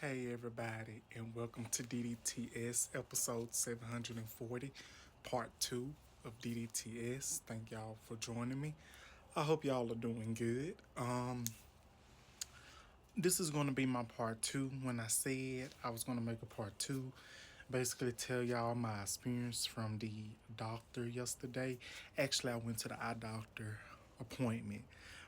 Hey everybody, and welcome to DDTS episode 740, part 2 of DDTS. Thank y'all for joining me. I hope y'all are doing good. This is going to be my part 2. When I said I was going to make a part 2, basically tell y'all my experience from the doctor yesterday. Actually, I went to the eye doctor appointment,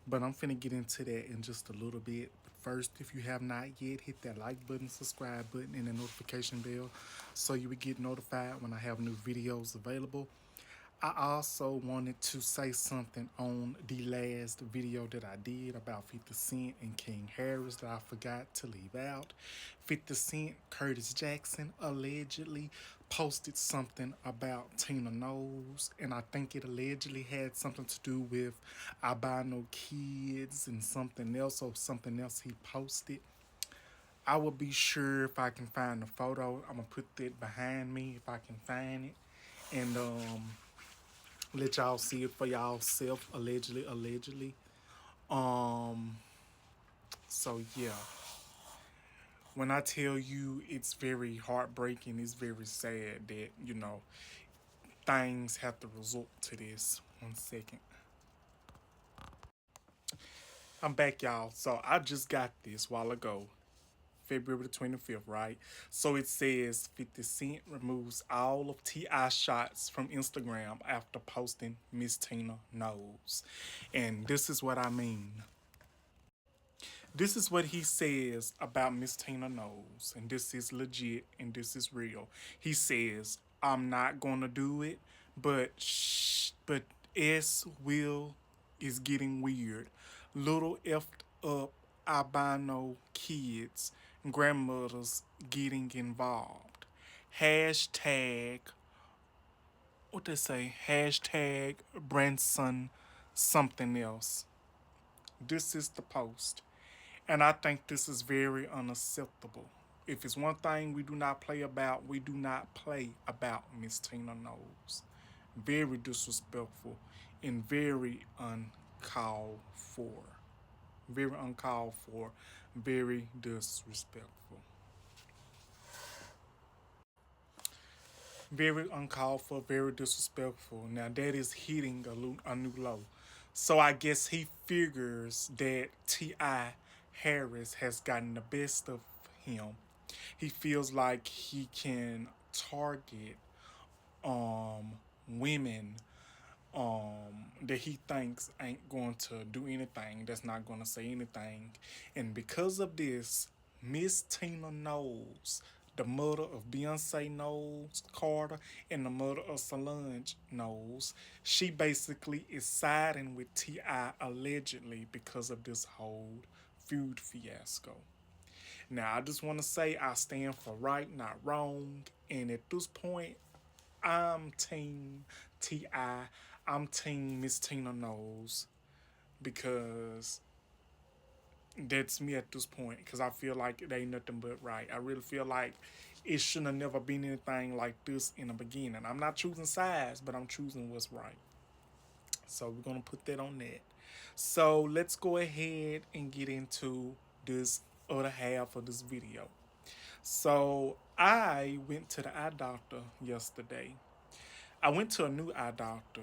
but I'm finna get into that in just a little bit. But first, if you have not yet, hit that like button, subscribe button, and the notification bell so you will get notified when I have new videos available. I also wanted to say something on the last video that I did about 50 Cent and King Harris that I forgot to leave out. 50 Cent, Curtis Jackson allegedly posted something about Tina Knowles, and I think it allegedly had something to do with albino kids and something else, or something else he posted. I will be sure if I can find the photo. I'm gonna put that behind me if I can find it. And let y'all see it for y'all self, allegedly. Um, so yeah. When I tell you it's very heartbreaking, it's very sad that, things have to resort to this. 1 second. I'm back, y'all. So I just got this while ago. February the 25th, right? So it says 50 Cent removes all of T.I. shots from Instagram after posting Miss Tina Knowles. And this is what I mean. This is what he says about Miss Tina Knowles, and this is legit and this is real. He says, "I'm not gonna do it, but S will is getting weird. Little effed up albino kids, grandmothers getting involved. Hashtag what they say? Hashtag Branson something else." This is the post. And I think this is very unacceptable. If it's one thing we do not play about, we do not play about Miss Tina Knowles. Very disrespectful and very uncalled for. Very uncalled for, very disrespectful. Very uncalled for, very disrespectful. Now that is hitting a new low. So I guess he figures that T.I. Harris has gotten the best of him. He feels like he can target women that he thinks ain't going to do anything, that's not going to say anything. And because of this, Miss Tina Knowles, the mother of Beyonce Knowles Carter and the mother of Solange Knowles, she basically is siding with T.I. allegedly because of this whole feud fiasco. Now, I just want to say I stand for right, not wrong. And at this point, I'm Team T.I. I'm Team Miss Tina Knowles because that's me at this point. Because I feel like it ain't nothing but right. I really feel like it shouldn't have never been anything like this in the beginning. I'm not choosing sides, but I'm choosing what's right. So we're going to put that on that. So let's go ahead and get into this other half of this video. So I went to the eye doctor yesterday. I went to a new eye doctor.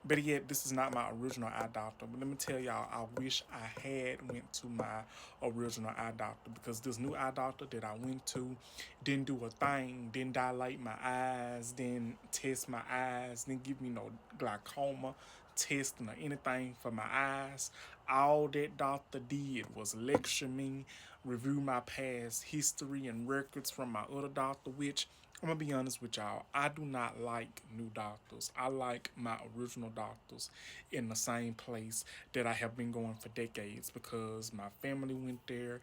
Better yet, this is not my original eye doctor. But let me tell y'all, I wish I had went to my original eye doctor because this new eye doctor that I went to didn't do a thing, didn't dilate my eyes, didn't test my eyes, didn't give me no glaucoma testing or anything for my eyes. All that doctor did was lecture me, review my past history and records from my other doctor, which I'm gonna be honest with y'all, I do not like new doctors. I like my original doctors in the same place that I have been going for decades because my family went there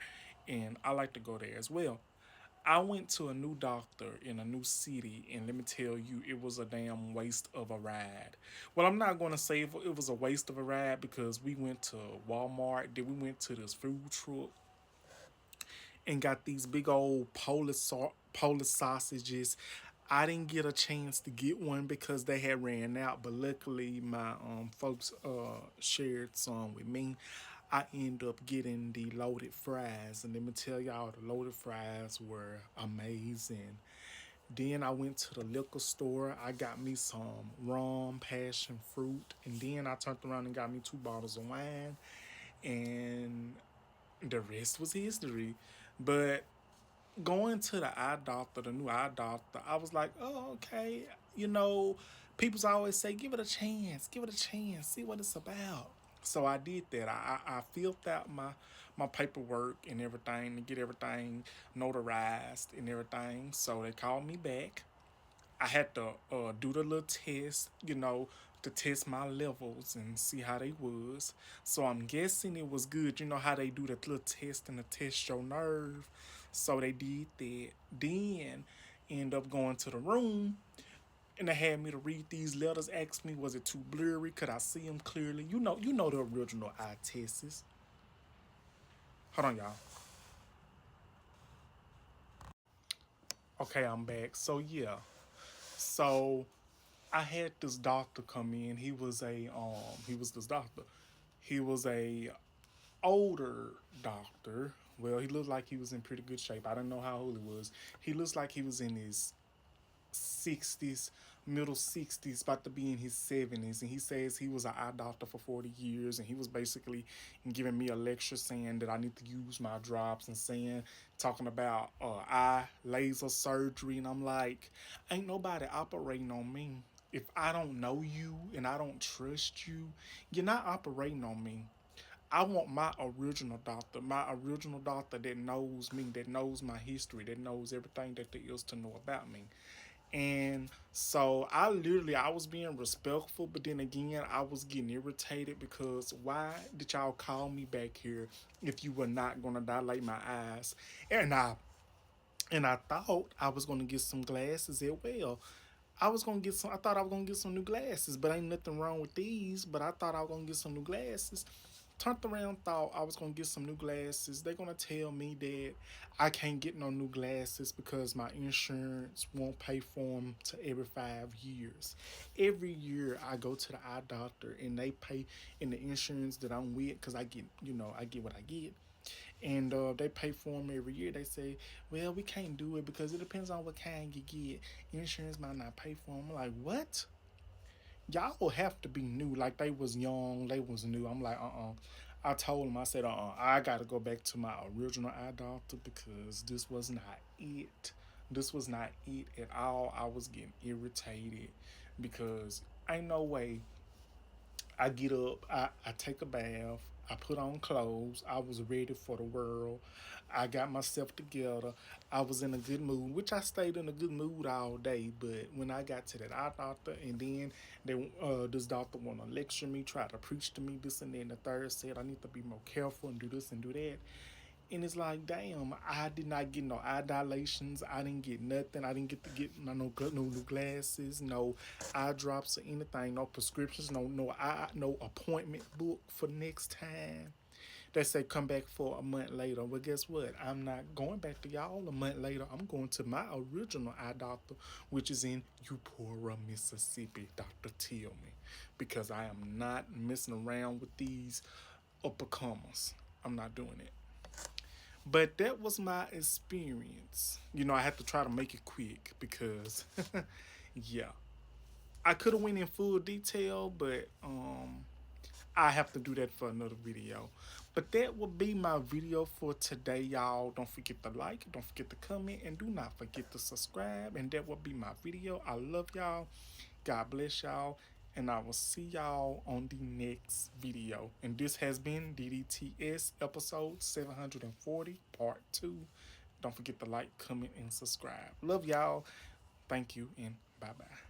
and I like to go there as well. I went to a new doctor in a new city, and let me tell you, it was a damn waste of a ride. Well, I'm not going to say it was a waste of a ride because we went to Walmart, then we went to this food truck and got these big old Polish sausages. I didn't get a chance to get one because they had ran out, but luckily my folks shared some with me. I end up getting the loaded fries, and let me tell y'all, the loaded fries were amazing. Then I went to the liquor store. I got me some rum, passion fruit, and then I turned around and got me 2 bottles of wine, and the rest was history. But going to the eye doctor, the new eye doctor, I was like, oh, okay. You know, people's always say, give it a chance, see what it's about. So I did that. I filled out my paperwork and everything to get everything notarized and everything. So they called me back. I had to do the little test, to test my levels and see how they was. So I'm guessing it was good. You know how they do the little test and the test your nerve. So they did that. Then end up going to the room and they had me to read these letters. Asked me, was it too blurry? Could I see them clearly? You know the original eye tests. Hold on, y'all. Okay, I'm back. So yeah. So I had this doctor come in. He was this doctor. He was a older doctor. Well, he looked like he was in pretty good shape. I don't know how old he was. He looks like he was in his 60s, middle 60s, about to be in his 70s. And he says he was an eye doctor for 40 years. And he was basically giving me a lecture saying that I need to use my drops and talking about eye laser surgery. And I'm like, ain't nobody operating on me. If I don't know you and I don't trust you, you're not operating on me. I want my original doctor that knows me, that knows my history, that knows everything that there is to know about me. And so I was being respectful, but then again, I was getting irritated because why did y'all call me back here if you were not gonna dilate my eyes? And I thought I was gonna get some glasses as well. I thought I was gonna get some new glasses, but ain't nothing wrong with these. But I thought I was gonna get some new glasses. Turned around, thought I was gonna get some new glasses. They're gonna tell me that I can't get no new glasses because my insurance won't pay for them to every 5 years. Every year I go to the eye doctor and they pay in the insurance that I'm with because I get what I get, and they pay for them every year. They say, well, we can't do it because it depends on what kind you get. Insurance might not pay for them. I'm like, what? Y'all will have to be new. Like they was young, they was new. I'm like, I told him, I said, I gotta go back to my original eye doctor because this was not it. This was not it at all. I was getting irritated because ain't no way I get up, I take a bath, I put on clothes, I was ready for the world. I got myself together. I was in a good mood, which I stayed in a good mood all day. But when I got to that eye doctor, and then this doctor want to lecture me, try to preach to me this and that, and the third said I need to be more careful and do this and do that. And it's like, damn, I did not get no eye dilations. I didn't get nothing. I didn't get to get no new glasses, no eye drops or anything, no prescriptions, no appointment book for next time. They say come back for a month later. Well, guess what? I'm not going back to y'all a month later. I'm going to my original eye doctor, which is in Eupora, Mississippi, Dr. Tillman, because I am not messing around with these upper comers. I'm not doing it. But that was my experience. I had to try to make it quick because, yeah, I could have went in full detail, but I have to do that for another video. But that will be my video for today, y'all. Don't forget to like, don't forget to comment, and do not forget to subscribe. And that will be my video. I love y'all. God bless y'all. And I will see y'all on the next video. And this has been DDTS episode 740, part 2. Don't forget to like, comment, and subscribe. Love y'all. Thank you, and bye bye.